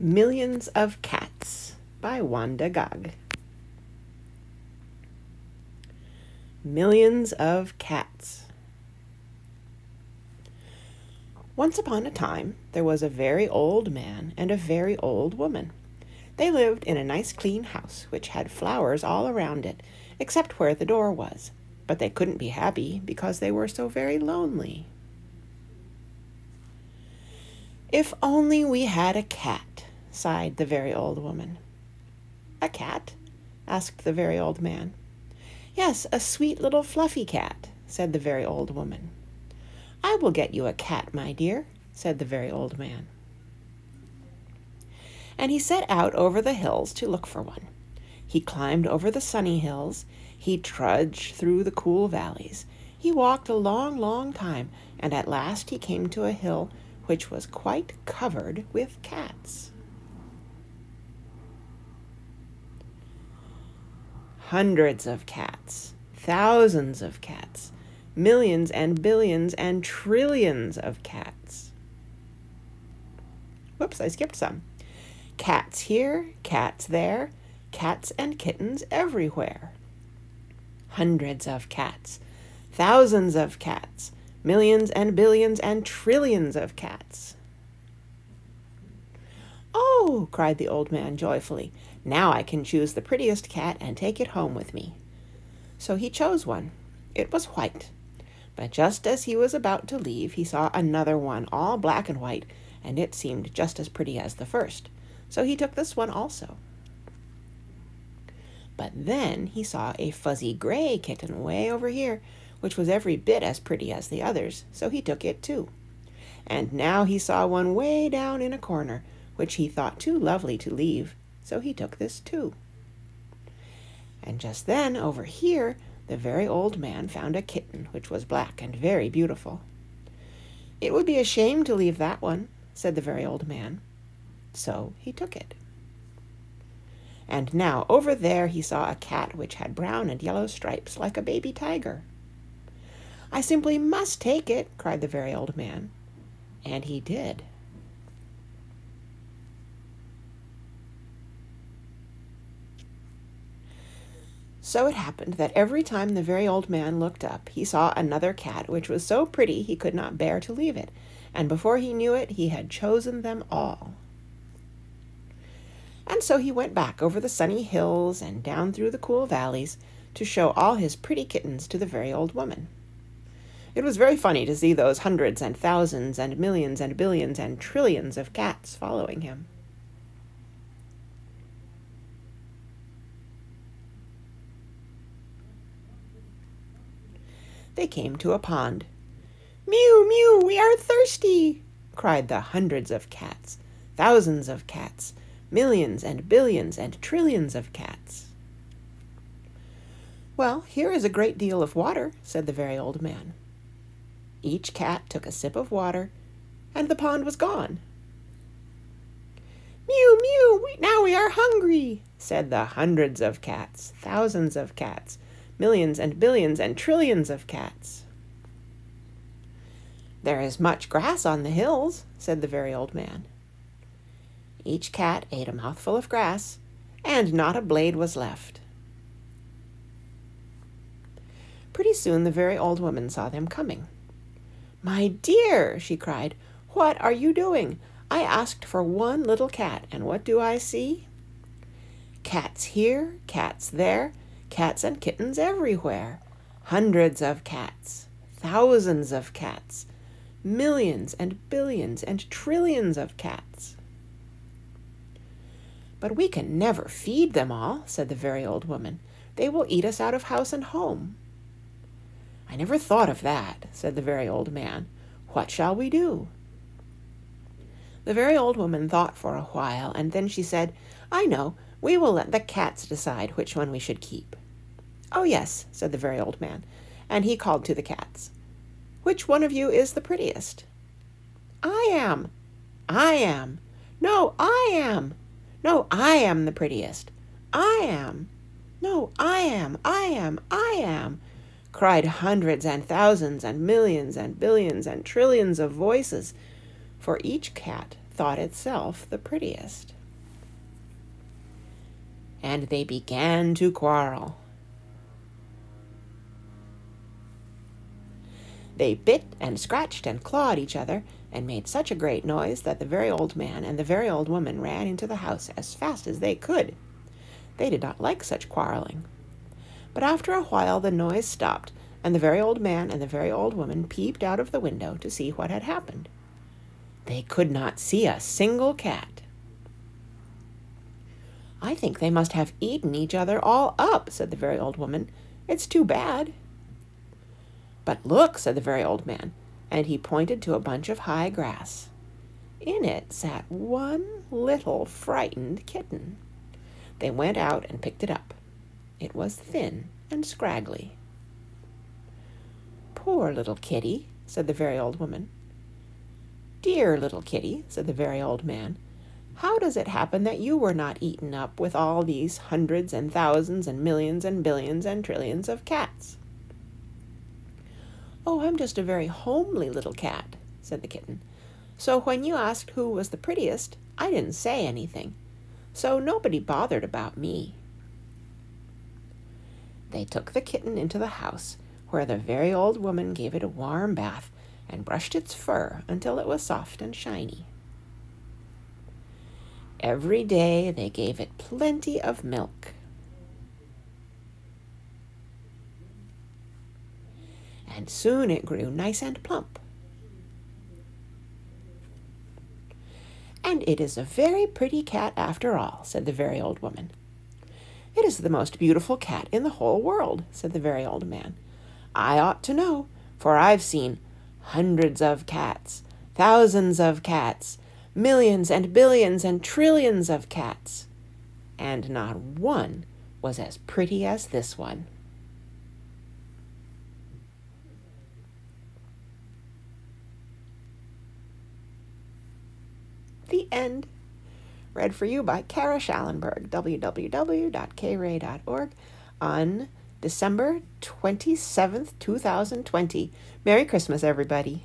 Millions of Cats by Wanda. Millions of Cats. Once upon a time, there was a very old man and a very old woman. They lived in a nice clean house which had flowers all around it, except where the door was. But they couldn't be happy because they were so very lonely. "If only we had a cat," sighed the very old woman. "A cat?" asked the very old man. "Yes, a sweet little fluffy cat," said the very old woman. "I will get you a cat, my dear," said the very old man. And he set out over the hills to look for one. He climbed over the sunny hills. He trudged through the cool valleys. He walked a long, long time, and at last he came to a hill which was quite covered with cats. Hundreds of cats, thousands of cats, millions and billions and trillions of cats. Whoops, I skipped some. Cats here, cats there, cats and kittens everywhere. Hundreds of cats, thousands of cats, millions and billions and trillions of cats. "Oh," cried the old man joyfully, "now I can choose the prettiest cat and take it home with me." So he chose one. It was white. But just as he was about to leave, he saw another one, all black and white, and it seemed just as pretty as the first. So he took this one also. But then he saw a fuzzy gray kitten way over here, which was every bit as pretty as the others, so he took it too. And now he saw one way down in a corner, which he thought too lovely to leave, so he took this too. And just then, over here, the very old man found a kitten which was black and very beautiful. "It would be a shame to leave that one," said the very old man. So he took it. And now over there he saw a cat which had brown and yellow stripes like a baby tiger. "I simply must take it," cried the very old man. And he did. So it happened that every time the very old man looked up, he saw another cat which was so pretty he could not bear to leave it, and before he knew it, he had chosen them all. And so he went back over the sunny hills and down through the cool valleys to show all his pretty kittens to the very old woman. It was very funny to see those hundreds and thousands and millions and billions and trillions of cats following him. They came to a pond. "Mew, mew, we are thirsty!" cried the hundreds of cats, thousands of cats, millions and billions and trillions of cats. "Well, here is a great deal of water," said the very old man. Each cat took a sip of water, and the pond was gone. "Mew, mew, now we are hungry," said the hundreds of cats, thousands of cats, millions and billions and trillions of cats. "There is much grass on the hills," said the very old man. Each cat ate a mouthful of grass, and not a blade was left. Pretty soon the very old woman saw them coming. "My dear," she cried, "what are you doing? I asked for one little cat, and what do I see? Cats here, cats there, cats and kittens everywhere. Hundreds of cats, thousands of cats, millions and billions and trillions of cats." "But we can never feed them all," said the very old woman. "They will eat us out of house and home." "I never thought of that," said the very old man. "What shall we do?" The very old woman thought for a while, and then she said, "I know, we will let the cats decide which one we should keep." "Oh, yes," said the very old man, and he called to the cats. "Which one of you is the prettiest?" "I am." "I am." "No, I am." "No, I am the prettiest." "I am." "No, I am, I am, I am," cried hundreds and thousands and millions and billions and trillions of voices, for each cat thought itself the prettiest. And they began to quarrel. They bit and scratched and clawed each other and made such a great noise that the very old man and the very old woman ran into the house as fast as they could. They did not like such quarreling. But after a while the noise stopped, and the very old man and the very old woman peeped out of the window to see what had happened. They could not see a single cat. "I think they must have eaten each other all up," said the very old woman. "It's too bad." "But look," said the very old man, and he pointed to a bunch of high grass. In it sat one little frightened kitten. They went out and picked it up. It was thin and scraggly. "Poor little kitty," said the very old woman. "Dear little kitty," said the very old man, "how does it happen that you were not eaten up with all these hundreds and thousands and millions and billions and trillions of cats?" "Oh, I'm just a very homely little cat," said the kitten. "So when you asked who was the prettiest, I didn't say anything. So nobody bothered about me." They took the kitten into the house, where the very old woman gave it a warm bath and brushed its fur until it was soft and shiny. Every day they gave it plenty of milk. And soon it grew nice and plump. "And it is a very pretty cat after all," said the very old woman. "It is the most beautiful cat in the whole world," said the very old man. "I ought to know, for I've seen hundreds of cats, thousands of cats, millions and billions and trillions of cats, and not one was as pretty as this one." The end. Read for you by Kara Schallenberg, www.kray.org, on December 27th, 2020. Merry Christmas, everybody.